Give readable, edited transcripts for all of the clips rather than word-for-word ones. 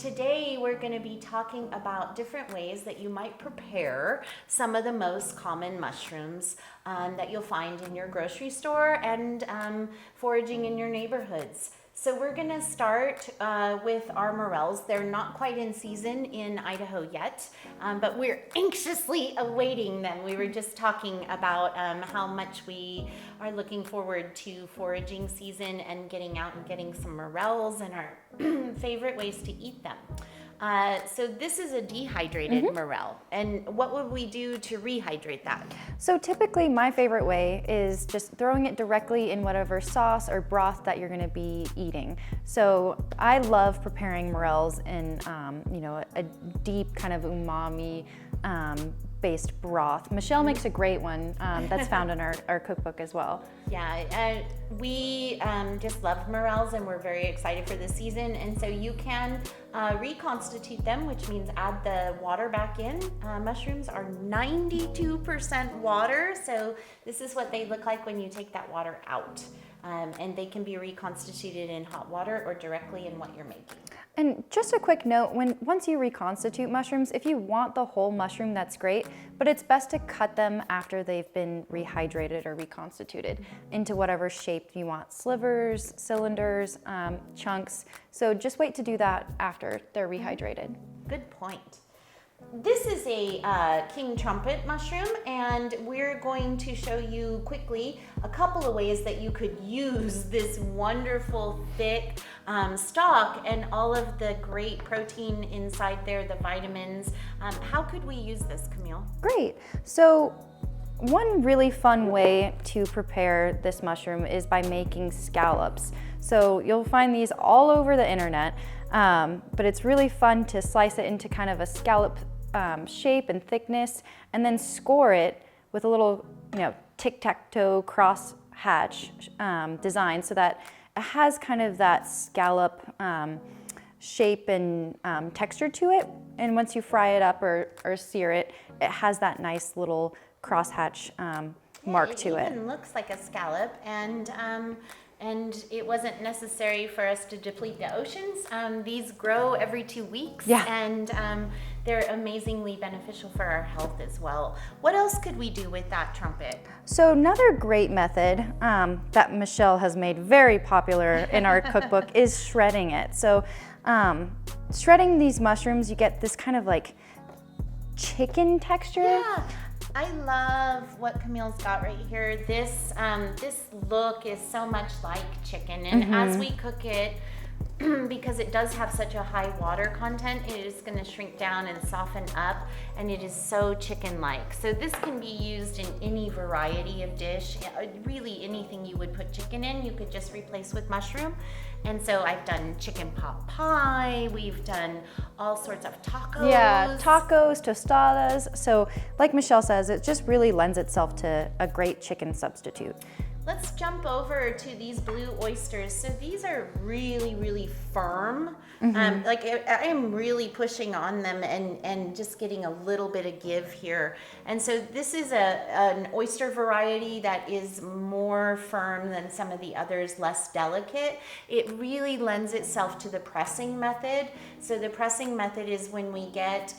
today we're going to be talking about different ways that you might prepare some of the most common mushrooms that you'll find in your grocery store and foraging in your neighborhoods. So we're going to start with our morels. They're not quite in season in Idaho yet, but we're anxiously awaiting them. We were just talking about how much we are looking forward to foraging season and getting out and getting some morels and our favorite ways to eat them. So this is a dehydrated morel. And what would we do to rehydrate that? So typically my favorite way is just throwing it directly in whatever sauce or broth that you're gonna be eating. So I love preparing morels in a deep kind of umami based broth. Michelle makes a great one that's found in our cookbook as well. Yeah, we just love morels and we're very excited for this season. And so you can reconstitute them, which means add the water back in. Mushrooms are 92% water, so this is what they look like when you take that water out. And they can be reconstituted in hot water or directly in what you're making. And just a quick note, once you reconstitute mushrooms, if you want the whole mushroom, that's great, but it's best to cut them after they've been rehydrated or reconstituted into whatever shape you want, slivers, cylinders, chunks. So just wait to do that after they're rehydrated. Good point. This is a king trumpet mushroom, and we're going to show you quickly a couple of ways that you could use this wonderful thick stalk and all of the great protein inside there, the vitamins. How could we use this, Camille? Great. So one really fun way to prepare this mushroom is by making scallops. So you'll find these all over the internet, but it's really fun to slice it into kind of a scallop shape and thickness, and then score it with a little, tic-tac-toe cross hatch design so that it has kind of that scallop shape and texture to it. And once you fry it up or sear it, it has that nice little crosshatch mark to it. It even looks like a scallop, and it wasn't necessary for us to deplete the oceans. These grow every 2 weeks, and they're amazingly beneficial for our health as well. What else could we do with that trumpet? So another great method that Michelle has made very popular in our cookbook is shredding it. So shredding these mushrooms, you get this kind of like chicken texture. Yeah. I love what Camille's got right here. This look is so much like chicken, and as we cook it, because it does have such a high water content, it is going to shrink down and soften up, and it is so chicken-like. So this can be used in any variety of dish. Really anything you would put chicken in, you could just replace with mushroom. And so I've done chicken pot pie, we've done all sorts of tacos. Yeah, tacos, tostadas. So like Michelle says, it just really lends itself to a great chicken substitute. Let's jump over to these blue oysters. So these are really, really firm. Like I am really pushing on them and just getting a little bit of give here. And so this is an oyster variety that is more firm than some of the others, less delicate. It really lends itself to the pressing method. So the pressing method is when we get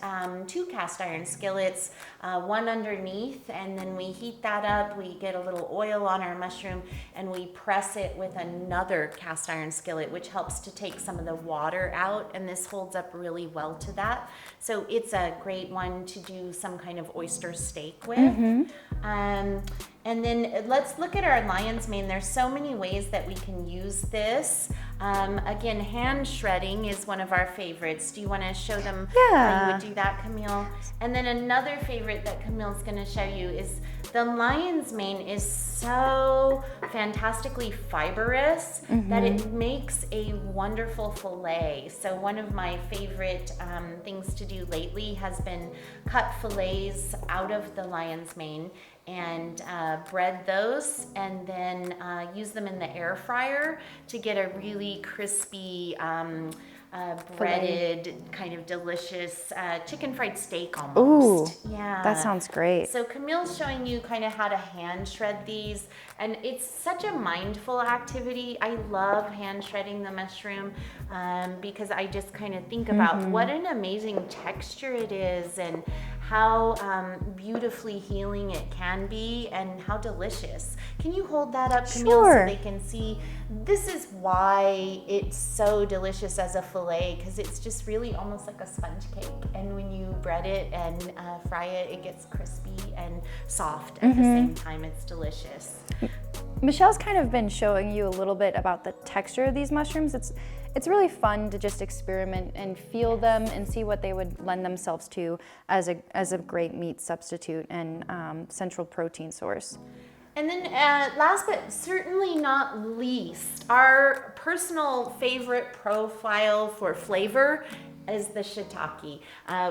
2 cast iron skillets, one underneath, and then we heat that up. We get a little oil on our mushroom and we press it with another cast iron skillet, which helps to take some of the water out, and this holds up really well to that. So it's a great one to do some kind of oyster steak with. And then let's look at our lion's mane. There's so many ways that we can use this. Again, hand shredding is one of our favorites. Do you want to show them how you would do that, Camille? And then another favorite that Camille's going to show you is the lion's mane is so fantastically fibrous that it makes a wonderful fillet. So one of my favorite things to do lately has been cut fillets out of the lion's mane and bread those, and then use them in the air fryer to get a really crispy breaded, kind of delicious chicken fried steak almost. Ooh, yeah. that sounds great. So Camille's showing you kind of how to hand shred these, and it's such a mindful activity. I love hand shredding the mushroom because I just kind of think about what an amazing texture it is, and how beautifully healing it can be, and how delicious. Can you hold that up, Camille, Sure. so they can see? This is why it's so delicious as a fillet, because it's just really almost like a sponge cake. And when you bread it and fry it, it gets crispy and soft at the same time. It's delicious. Michelle's kind of been showing you a little bit about the texture of these mushrooms. It's really fun to just experiment and feel them and see what they would lend themselves to as a great meat substitute and central protein source. And then last but certainly not least, our personal favorite profile for flavor is the shiitake.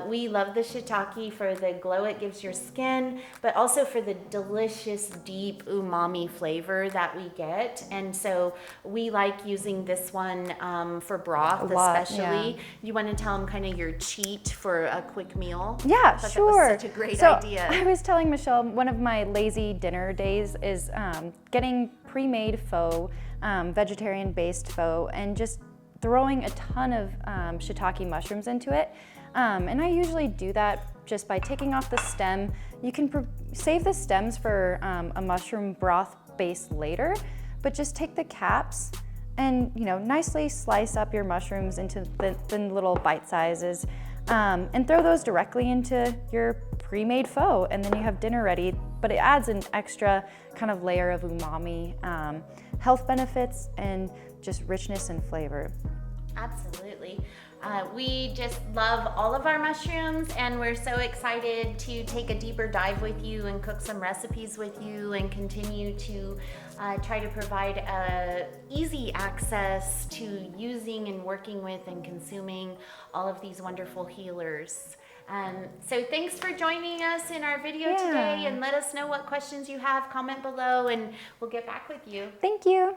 We love the shiitake for the glow it gives your skin, but also for the delicious, deep umami flavor that we get. And so we like using this one for broth, especially. Yeah. You want to tell them kind of your cheat for a quick meal? Yeah, sure. That was such a great so idea. I was telling Michelle, one of my lazy dinner days is getting pre-made pho, vegetarian-based pho, and just throwing a ton of shiitake mushrooms into it. And I usually do that just by taking off the stem. You can save the stems for a mushroom broth base later, but just take the caps and nicely slice up your mushrooms into thin little bite sizes, and throw those directly into your pre-made pho, and then you have dinner ready. But it adds an extra kind of layer of umami, health benefits, and just richness and flavor. Absolutely. We just love all of our mushrooms, and we're so excited to take a deeper dive with you and cook some recipes with you, and continue to try to provide easy access to using and working with and consuming all of these wonderful healers. So thanks for joining us in our video today, and let us know what questions you have. Comment below and we'll get back with you. Thank you.